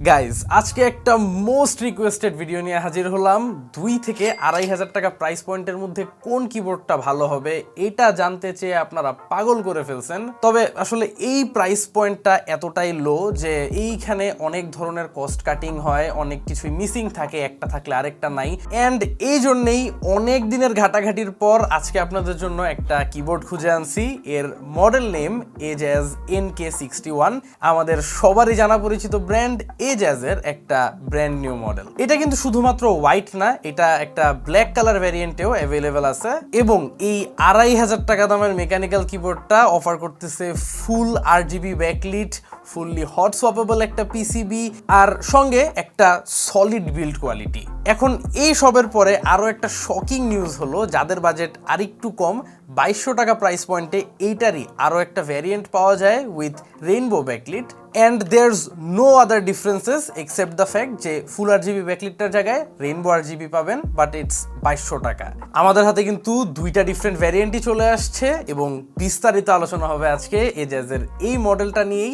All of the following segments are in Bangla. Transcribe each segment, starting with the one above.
গাইজ আজকে একটা মোস্ট রিকোয়েস্টেড ভিডিও নিয়ে হাজির হলাম। 2 থেকে 2,500 টাকা প্রাইস পয়েন্টের মধ্যে কোন কিবোর্ডটা ভালো হবে এটা জানতে চেয়ে আপনারা পাগল করে ফেলছেন। তবে আসলে এই প্রাইস পয়েন্টটা এতটাই লো যে এইখানে অনেক ধরনের কস্ট কাটিং হয়, অনেক কিছুই মিসিং থাকে, একটা থাকলে আরেকটা নাই। অ্যান্ড এই জন্যেই অনেক দিনের ঘাটাঘাটির পর আজকে আপনাদের জন্য একটা কিবোর্ড খুঁজে আনছি। এর মডেল নেম এজাজ NK61, আমাদের সবারই জানা পরিচিত ব্র্যান্ড এজাজের একটা ব্র্যান্ড নিউ মডেল। এটা কিন্তু শুধুমাত্র হোয়াইট না, এটা একটা ব্ল্যাক কালার ভ্যারিয়েন্টেও অ্যাভেলেবেল আছে। এবং এই 2,500 টাকা দামের মেকানিক্যাল কিবোর্ডটা অফার করতেছে ফুল RGB ব্যাকলিট, ফুললি হট সোয়াপেবল একটা পিসিবি, আর সঙ্গে একটা সলিড বিল্ড কোয়ালিটি। এখন এই সবের পরে আরও একটা শকিং নিউজ হলো, যাদের বাজেট আরেকটু কম 2,200 টাকা প্রাইস পয়েন্টে এইটারই আরও একটা ভ্যারিয়েন্ট পাওয়া যায় with rainbow backlit. And there's no other differences except the fact যে ফুল RGB ব্যাকলিটটার জায়গায় রেইনবো RGB পাবেন, বাট ইটস 2,200 টাকা। আমাদের হাতে কিন্তু দুইটা ডিফারেন্ট ভ্যারিয়েন্টই চলে আসছে এবং বিস্তারিত আলোচনা হবে আজকে এজাজের এই মডেলটা নিয়েই।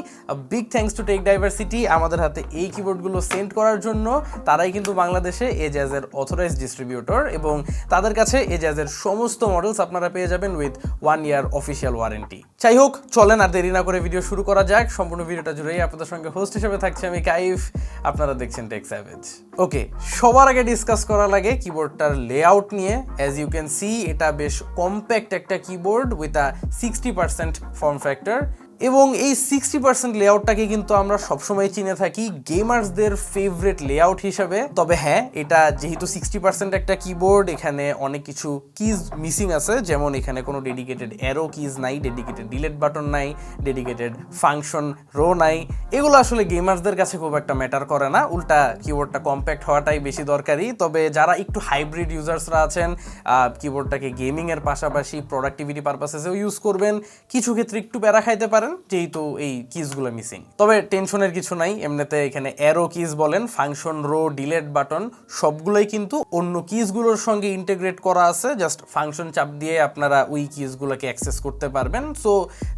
Big thanks to Tech Diversity আমাদের হাতে এই কিবোর্ডগুলো সেন্ড করার জন্য। তারাই কিন্তু বাংলাদেশে এজাজের অথরাইজড ডিস্ট্রিবিউটর এবং তাদের কাছে এজাজের সমস্ত মডেলস আপনারা পেয়ে যাবেন উইথ 1 ইয়ার অফিসিয়াল ওয়ারেন্টি। যাই হোক, চলেন আর দেরি না করে ভিডিও শুরু করা যাক। সম্পূর্ণ ভিডিওটা জুড়েই আপনাদের সঙ্গে হোস্ট হিসেবে থাকছে আমি কাইফ, আপনারা দেখছেন টেক স্যাভেজ। ওকে, সবার আগে ডিসকাস করা লাগে কিবোর্ডটার লেআউট নিয়ে। অ্যাজ ইউ ক্যান সি, এটা বেশ কম্প্যাক্ট একটা keyboard with a 60% form factor. এবং এই 60% লেআউটটাকে কিন্তু আমরা সবসময় চিনে থাকি গেমার্সদের ফেভারিট লেআউট হিসেবে। তবে হ্যাঁ, এটা যেহেতু 60% একটা কিবোর্ড, এখানে অনেক কিছু কিজ মিসিং আছে। যেমন এখানে কোনো ডেডিকেটেড অ্যারো কিজ নাই, ডেডিকেটেড ডিলেট বাটন নাই, ডেডিকেটেড ফাংশন রো নাই। এগুলো আসলে গেমার্সদের কাছে খুব একটা ম্যাটার করে না, উল্টা কিবোর্ডটা কম্প্যাক্ট হওয়াটাই বেশি দরকারি। তবে যারা একটু হাইব্রিড ইউজার্সরা আছেন, কিবোর্ডটাকে গেমিংয়ের পাশাপাশি প্রোডাক্টিভিটি পারপাসেও ইউজ করবেন, কিছু ক্ষেত্রে একটু প্যারা খাইতে পারেন যেহেতু এই কিজগুলো মিসিং। তবে টেনশনের কিছু নাই, এমনিতে এখানে অ্যারো কিজ বলেন, ফাংশন রো, ডিলেট বাটন সবগুলোই কিন্তু অন্য কিজগুলোর সঙ্গে ইন্টিগ্রেট করা আছে। জাস্ট ফাংশন চাপ দিয়ে আপনারা ওই কিজগুলোকে অ্যাক্সেস করতে পারবেন। সো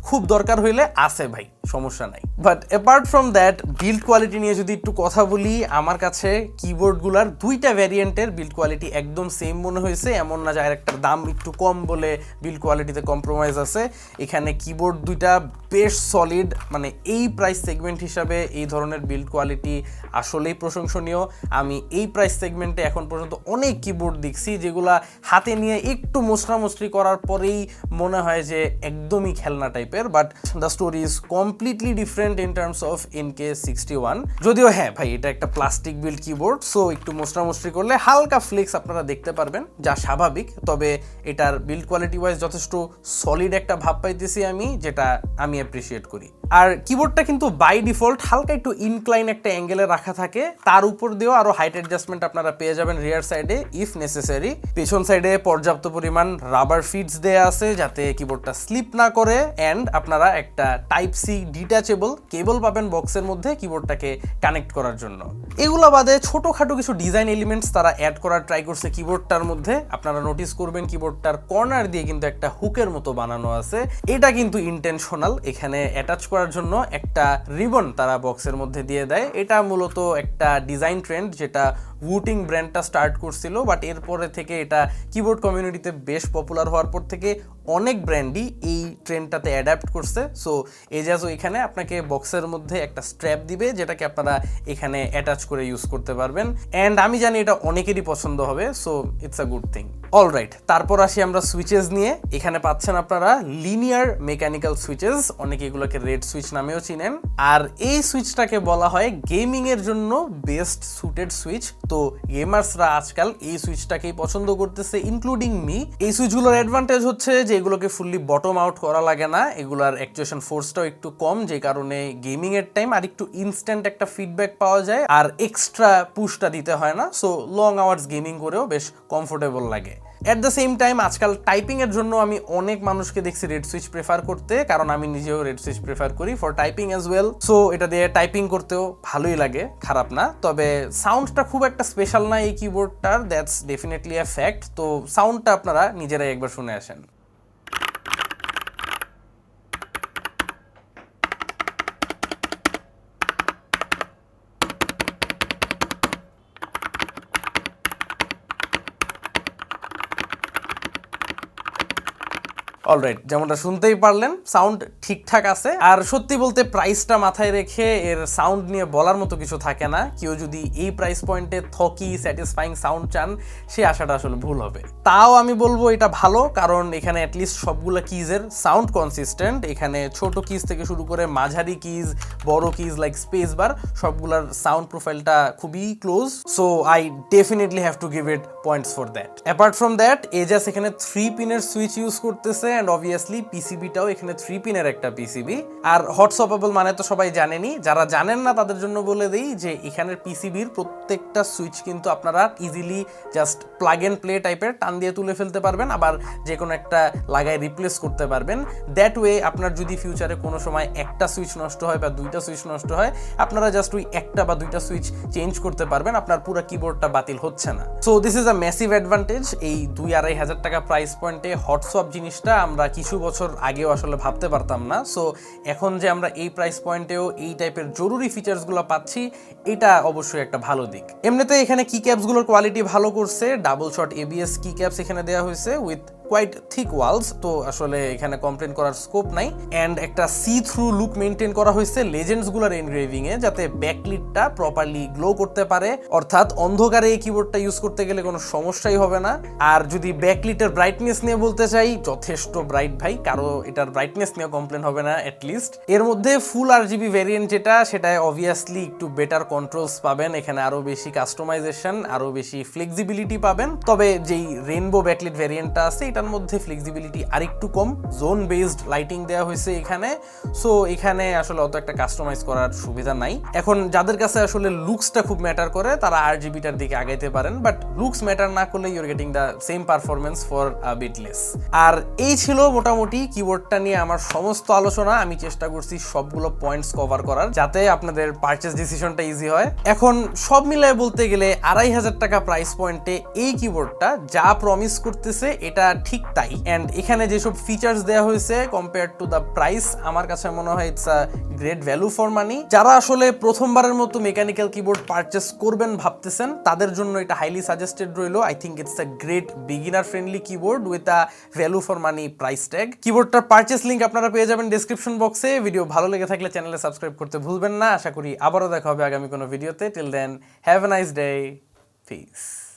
খুব দরকার হইলে আছে ভাই, সমস্যা নাই। But apart from that, build quality নিয়ে যদি একটু কথা বলি, আমার কাছে কিবোর্ডগুলোর দুইটা ভ্যারিয়েন্টের বিল্ড কোয়ালিটি একদম সেম মনে হয়েছে। এমন না যে আরেকটার দাম একটু কম বলে বিল্ড কোয়ালিটিতে কম্প্রোমাইজ আছে। এখানে কিবোর্ড দুইটা বেশ সলিড, মানে এই প্রাইস সেগমেন্ট হিসাবে এই ধরনের বিল্ড কোয়ালিটি আসলেই প্রশংসনীয়। আমি এই প্রাইস সেগমেন্টে এখন পর্যন্ত অনেক কিবোর্ড দেখছি যেগুলা হাতে নিয়ে একটু মোছড়ামুছড়ি করার পরেই মনে হয় যে একদমই খেলনা টাইপের। But the story is completely different in terms of NK61। যদিও হ্যাঁ ভাই, এটা একটা প্লাস্টিক বিল্ড কিবোর্ড, সো একটু মোছড়ামুছড়ি করলে হালকা ফ্লেক্স আপনারা দেখতে পারবেন, যা স্বাভাবিক। তবে এটার বিল্ড কোয়ালিটি ওয়াইজ যথেষ্ট সলিড একটা ভাব পাইতেছি আমি, যেটা আমি অ্যাপ্রিসিয়েট করি। আর কিবোর্ডটা কিন্তু বাই ডিফল্ট হালকা একটু ইনক্লাইন একটা অ্যাঙ্গেলে রাখা থাকে, তার উপর দিয়েও আরো হাইট অ্যাডজাস্টমেন্ট আপনারা পেয়ে যাবেন রিয়ার সাইডে ইফ নেসেসারি। পেছন সাইডে পর্যাপ্ত পরিমাণ রাবার ফিটস দেয়া আছে যাতে কিবোর্ডটা স্লিপ না করে। অ্যান্ড আপনারা একটা টাইপ সি ডিটাচেবল কেবল পাবেন বক্সের মধ্যে কিবোর্ডটাকে কানেক্ট করার জন্য। এগুলো বাদে ছোটখাটো কিছু ডিজাইন এলিমেন্টস তারা অ্যাড করার ট্রাই করছে কিবোর্ডটার মধ্যে। আপনারা নোটিস করবেন কিবোর্ডটার কর্নার দিয়ে কিন্তু একটা হুকের মতো বানানো আছে। এটা কিন্তু ইন্টেনশনাল, এখানে অ্যাটাচ করার জন্য একটা রিবন তারা বক্সের মধ্যে দিয়ে দেয়। এটা মূলত একটা ডিজাইন ট্রেন্ড যেটা উটিং ব্র্যান্ডটা স্টার্ট করছিল, বাট এরপরে থেকে এটা কিবোর্ড কমিউনিটিতে বেশ পপুলার হওয়ার পর থেকে অনেক ব্র্যান্ডই এই ট্রেন্ডটাতে অ্যাডাপ্ট করছে। সো এজাজও এখানে আপনাকে বক্সের মধ্যে একটা স্ট্র্যাপ দিবে যেটাকে আপনারা এখানে অ্যাটাচ করে ইউজ করতে পারবেন। অ্যান্ড আমি জানি এটা অনেকেরই পছন্দ হবে, so it's a good thing. Alright, তারপর আসি আমরা সুইচেস নিয়ে। এখানে পাচ্ছেন আপনারা লিনিয়ার মেকানিক্যাল সুইচেস, অনেকে এগুলোকে রেড সুইচ নামেও চিনেন। আর এই সুইচটাকে বলা হয় গেমিং এর জন্য বেস্ট সুটেড সুইচ। তো গেমার্সরা আজকাল এই সুইচটাকেই পছন্দ করতেছে, ইনক্লুডিং মি। এই সুইচগুলোর অ্যাডভান্টেজ হচ্ছে যে এগুলোকে ফুললি বটম আউট করা লাগে না, এগুলার অ্যাকচুয়েশন ফোর্সটাও একটু কম, যে কারণে গেমিং এর টাইম আর একটু ইনস্ট্যান্ট একটা ফিডব্যাক পাওয়া যায় আর এক্সট্রা পুশটা দিতে হয় না। সো লং আওয়ার্স গেমিং করেও বেশ কমফোর্টেবল লাগে। অ্যাট দ্য সেম টাইম আজকাল টাইপিং এর জন্য আমি অনেক মানুষকে দেখছি রেড সুইচ প্রেফার করতে, কারণ আমি নিজেও রেড সুইচ প্রেফার করি for typing as well. So এটা দিয়ে টাইপিং করতেও ভালোই লাগে, খারাপ না। তবে সাউন্ডটা খুব একটা স্পেশাল না এই কিবোর্ডটার, দ্যাটস ডেফিনেটলি আ ফ্যাক্ট। তো সাউন্ডটা আপনারা নিজেরাই একবার শুনে আসেন। অলরাইট, যেমনটা শুনতেই পারলেন সাউন্ড ঠিকঠাক আছে। আর সত্যি বলতে প্রাইসটা মাথায় রেখে এর সাউন্ড নিয়ে বলার মতো কিছু থাকে না। কেউ যদি এই প্রাইস পয়েন্টে থকি স্যাটিসফাইং সাউন্ড চান, সে আশাটা আসলে ভুল হবে। তাও আমি বলবো এটা ভালো, কারণ এখানে অ্যাটলিস্ট সবগুলো কিজের সাউন্ড কনসিস্টেন্ট। এখানে ছোট কিজ থেকে শুরু করে মাঝারি কিজ, বড় কিজ লাইক স্পেস বার, সবগুলার সাউন্ড প্রোফাইলটা খুবই close. So I definitely have to give it points for that. Apart from that, এজাস এখানে 3 পিনের সুইচ ইউজ করতেছে, অ্যান্ড অবভিয়াসলি পিসিবিটাও এখানে 3 পিনের একটা পিসিবি। আর হট সোয়াপেবল মানে তো সবাই জানেনই, যারা জানেন না তাদের জন্য বলে দিই যে এখানের পিসিবির প্রত্যেকটা সুইচ কিন্তু আপনারা easily just plug and play টাইপের টান দিয়ে তুলে ফেলতে পারবেন, আবার যে কোনো একটা লাগায় রিপ্লেস করতে পারবেন। দ্যাট ওয়ে আপনার যদি ফিউচারে কোনো সময় একটা সুইচ নষ্ট হয় বা দুইটা সুইচ নষ্ট হয়, আপনারা জাস্ট ওই একটা বা দুইটা সুইচ চেঞ্জ করতে পারবেন, আপনার পুরো কিবোর্ডটা বাতিল হচ্ছে না। So this is a massive advantage. এই 2-2.5 হাজার টাকা প্রাইস পয়েন্টে হট সোয়াপ জিনিসটা আমরা কিছু বছর আগেও আসলে ভাবতে পারতাম না। সো এখন যে আমরা এই প্রাইস পয়েন্টেও এই টাইপের জরুরি ফিচার্সগুলো পাচ্ছি, এটা অবশ্যই একটা ভালো দিক। এমনিতে এখানে কি ক্যাপসগুলোর কোয়ালিটি ভালো করছে। ডাবল শট এবিএস কি ক্যাপস এখানে দেওয়া হয়েছে উইথ কোয়াইট থিক ওয়ালস, তো আসলে এখানে কমপ্লেন করার স্কোপ নাই। অ্যান্ড একটা সি থ্রু লুক মেনটেন করা হয়েছে লেজেন্ডসগুলোর এনগ্রেভিং এ, যাতে ব্যাকলিটটা প্রপারলি গ্লো করতে পারে, অর্থাৎ অন্ধকারে এই কিবোর্ডটা ইউজ করতে গেলে কোনো সমস্যাই হবে না। আর যদি ব্যাকলিটের ব্রাইটনেস নিয়ে বলতে চাই, যথেষ্ট ব্রাইট ভাই, কারো এটার ব্রাইটনেস নিয়ে কমপ্লেন হবে না অ্যাটলিস্ট। এর মধ্যে ফুল RGB ভ্যারিয়েন্ট যেটা, সেটায় অবভিয়াসলি একটু বেটার কন্ট্রোলস পাবেন, এখানে আরো বেশি কাস্টমাইজেশন, আরো বেশি ফ্লেক্সিবিলিটি পাবেন। তবে যেই রেইনবো ব্যাকলিট ভ্যারিয়েন্টটা আছে, এটার মধ্যে ফ্লেক্সিবিলিটি আরেকটু কম, জোন বেসড লাইটিং দেওয়া হয়েছে এখানে। সো এখানে আসলে অত একটা কাস্টমাইজ করার সুবিধা নাই। এখন যাদের কাছে আসলে লুকসটা খুব ম্যাটার করে, তারা RGBটার দিকে আগাইতে পারেন, বাট লুকস ম্যাটার না করলে you're getting the same performance for a bit less. আর এই ছিল মোটামুটি কিবোর্ডটা নিয়ে আমার সমস্ত আলোচনা। আমি চেষ্টা করছি সবগুলো পয়েন্টস কভার করার, যাতে আপনাদের পারচেজ ডিসিশনটা ইজি হয়। এখন সব মিলায় বলতে গেলে 2,500 টাকা প্রাইস পয়েন্টে এই কিবোর্ডটা যা প্রমিস করতেছে এটা ঠিক তাই। অ্যান্ড এখানে যেসব ফিচার্স দেওয়া হয়েছে কম্পেয়ার টু দ্য প্রাইস, আমার কাছে মনে হয় it's a great value for মানি। যারা আসলে প্রথমবারের মতো মেকানিক্যাল কিবোর্ড পারচেস করবেন ভাবতেছেন, তাদের জন্য এটা হাইলি সাজেস্টেড রইল। I think it's a great beginner friendly keyboard with a value for money price tag. কিবোর্ডটার পারচেস লিঙ্ক আপনারা পেয়ে যাবেন ডেসক্রিপশন বক্সে। ভিডিও ভালো লেগে থাকলে চ্যানেলে সাবস্ক্রাইব করতে ভুলবেন না। আশা করি আবারও দেখা হবে আগামী কোনো ভিডিওতে। Till then, have a nice day, piece.